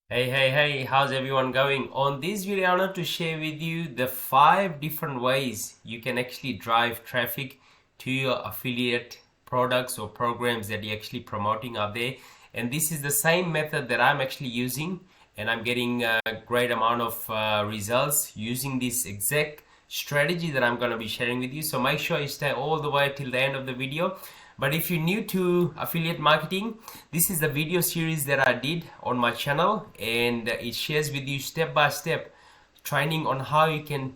Hey, how's everyone going? On this video, I want to share with you the 5 different ways you can actually drive traffic to your affiliate products or programs that you're actually promoting out there. And this is the same method that I'm actually using, and I'm getting a great amount of results using this exact strategy that I'm going to be sharing with you. So make sure you stay all the way till the end of the video. But if you're new to affiliate marketing, this is the video series that I did on my channel, and it shares with you step by step training on how you can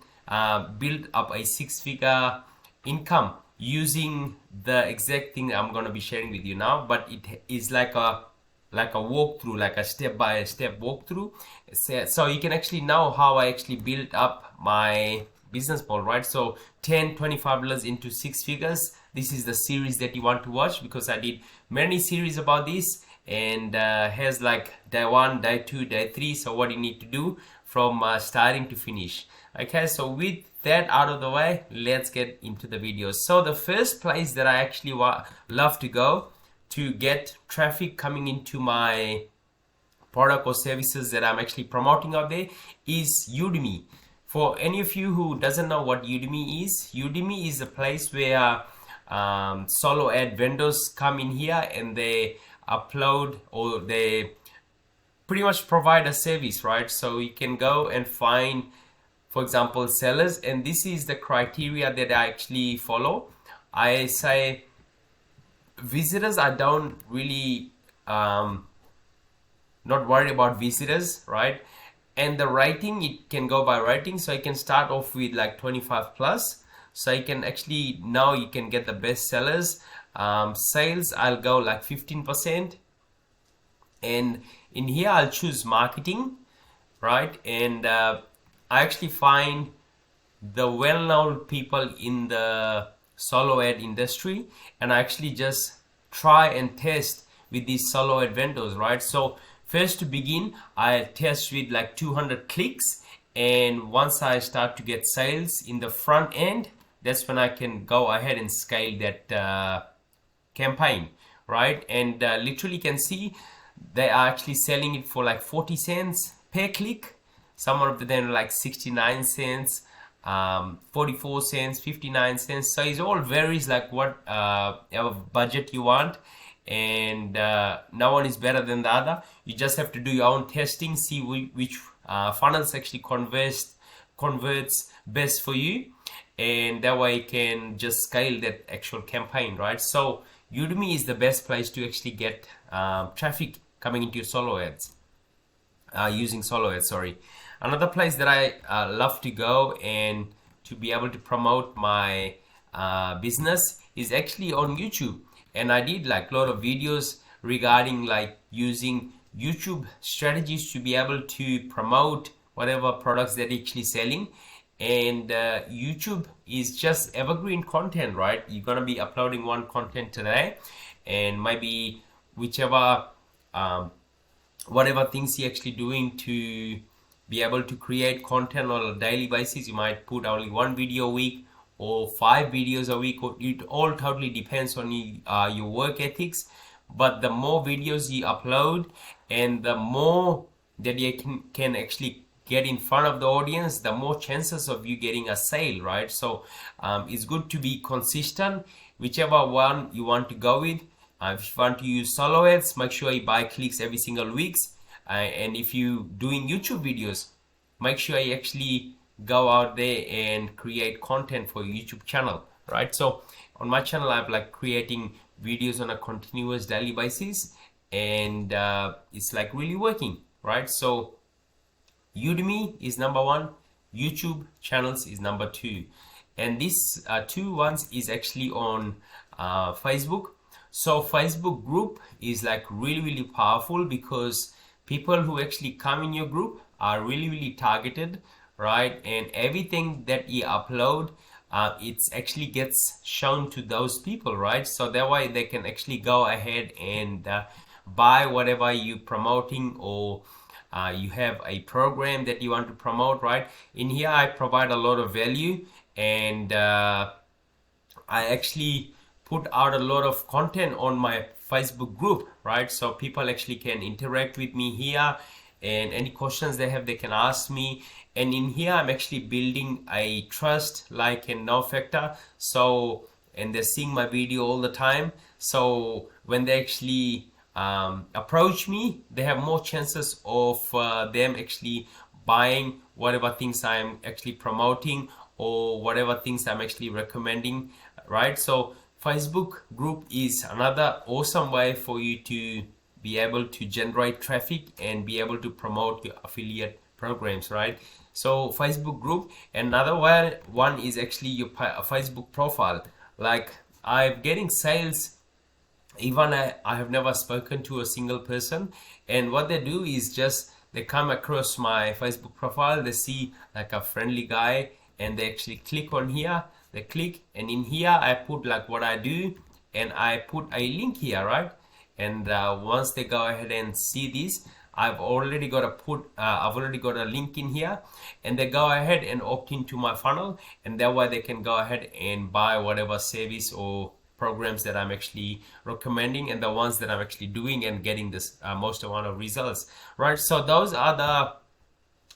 build up a six-figure income using the exact thing I'm going to be sharing with you now. But it is like a walkthrough, like a step-by-step walkthrough, so you can actually know how I actually built up my business model, right? So 10 $25 into six figures. This is the series that you want to watch, because I did many series about this, and has like day 1, day 2, day 3. So what you need to do from starting to finish. Okay, so with that out of the way, let's get into the video. So the first place that I actually love to go to get traffic coming into my product or services that I'm actually promoting out there is Udemy. For any of you who doesn't know what Udemy is a place where solo ad vendors come in here and they upload, or they pretty much provide a service, right? So you can go and find, for example, sellers, and this is the criteria that I actually follow. I say visitors, I don't really not worried about visitors, right? And the rating, it can go by rating, so I can start off with like 25 plus, so you can actually, now you can get the best sellers. Sales, I'll go like 15%, and in here I'll choose marketing, right? And I actually find the well-known people in the solo ad industry, and I actually just try and test with these solo ad vendors, right? So first, to begin, I test with like 200 clicks, and once I start to get sales in the front end, that's when I can go ahead and scale that campaign, right? And literally can see they are actually selling it for like 40 cents per click. Some of them like 69 cents, 44 cents, 59 cents. So it all varies like what budget you want, and no one is better than the other. You just have to do your own testing, see which funnels actually converts best for you, and that way you can just scale that actual campaign, right? So Udemy is the best place to actually get traffic coming into your solo ads, using solo ads, sorry. Another place that I love to go and to be able to promote my business is actually on YouTube. And I did like a lot of videos regarding like using YouTube strategies to be able to promote whatever products they're actually selling. And YouTube is just evergreen content, right? You're gonna be uploading one content today, and maybe whichever whatever things you're actually doing to be able to create content on a daily basis, you might put only one video a week or 5 videos a week, or it all totally depends on your work ethics. But the more videos you upload, and the more that you can actually get in front of the audience, the more chances of you getting a sale, right? So it's good to be consistent, whichever one you want to go with. If you want to use solo ads, make sure you buy clicks every single week. And if you doing YouTube videos, make sure you actually go out there and create content for your YouTube channel, right? So on my channel, I'm like creating videos on a continuous daily basis, and it's like really working, right? So Udemy is number one, YouTube channels is number two, and these two ones is actually on Facebook. So Facebook group is like really powerful, because people who actually come in your group are really targeted, right? And everything that you upload, it actually gets shown to those people, right? So that way they can actually go ahead and buy whatever you promoting, or you have a program that you want to promote, right? In here I provide a lot of value, and I actually put out a lot of content on my Facebook group, right? So people actually can interact with me here, and any questions they have, they can ask me. And in here I'm actually building a trust, like, and now factor. So, and they're seeing my video all the time, so when they actually approach me, they have more chances of them actually buying whatever things I'm actually promoting or whatever things I'm actually recommending, right? So Facebook group is another awesome way for you to be able to generate traffic and be able to promote your affiliate programs, right? So Facebook group. Another one is actually your Facebook profile. Like, I'm getting sales, even I have never spoken to a single person, and what they do is just they come across my Facebook profile, they see like a friendly guy, and they actually click on here, they click, and in here I put like what I do, and I put a link here, right? And once they go ahead and see this, I've already got a link in here, and they go ahead and opt into my funnel, and that way they can go ahead and buy whatever service or programs that I'm actually recommending, and the ones that I'm actually doing and getting this most amount of results, right? So those are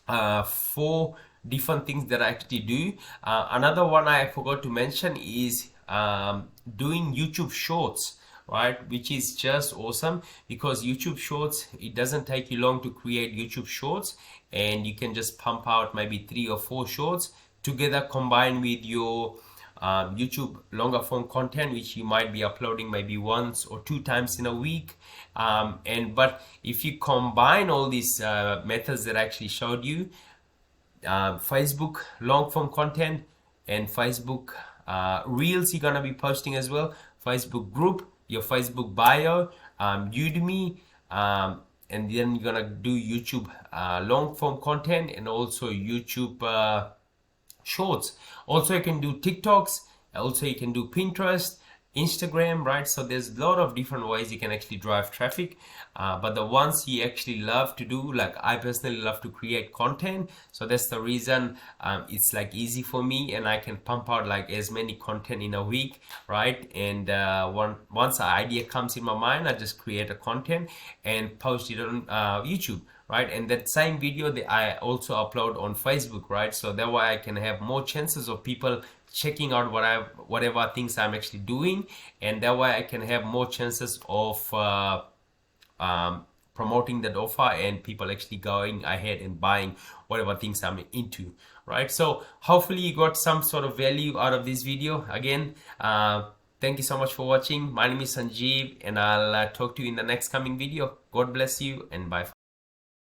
the 4 different things that I actually do. Another one I forgot to mention is doing YouTube Shorts, right? Which is just awesome, because YouTube Shorts, it doesn't take you long to create YouTube Shorts, and you can just pump out maybe 3 or 4 shorts together, combined with your YouTube longer form content, which you might be uploading maybe once or 2 times in a week. But if you combine all these methods that I actually showed you, Facebook long form content and Facebook Reels you're gonna be posting as well, Facebook group, your Facebook bio, Udemy, and then you're gonna do YouTube long form content and also YouTube Shorts. Also you can do TikToks, also you can do Pinterest, Instagram, right? So there's a lot of different ways you can actually drive traffic, but the ones you actually love to do, like I personally love to create content, so that's the reason it's like easy for me, and I can pump out like as many content in a week, right? And once an idea comes in my mind, I just create a content and post it on YouTube, right? And that same video that I also upload on Facebook, right? So that way I can have more chances of people checking out whatever things I'm actually doing, and that way I can have more chances of promoting that offer and people actually going ahead and buying whatever things I'm into, right? So hopefully you got some sort of value out of this video. Again, thank you so much for watching. My name is Sanjeev, and I'll talk to you in the next coming video. God bless you, and bye for now.